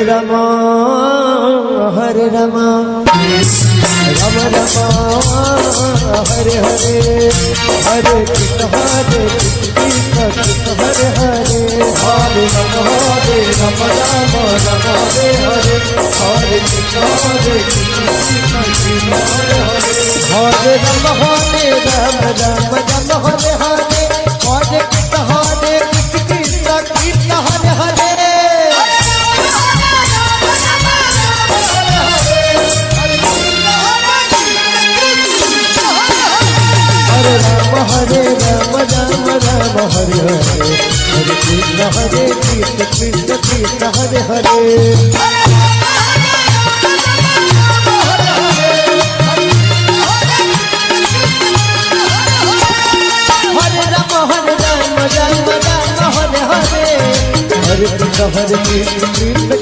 Ram Hare Ram Ram Ram Hare Hare Hare Krishna Krishna Hare Hare Hare Ram Ram Hare Hare Hare Krishna Hare Hare Ram Hare Ram Ram Ram Hare Hare Hare Krishna Krishna Krishna Hare Hare Hare Ram Ram Ram Hare Hare Hare Krishna Krishna Krishna Hare Hare Hare Ram Ram Ram Ram Hare Hare Hare Krishna Krishna Krishna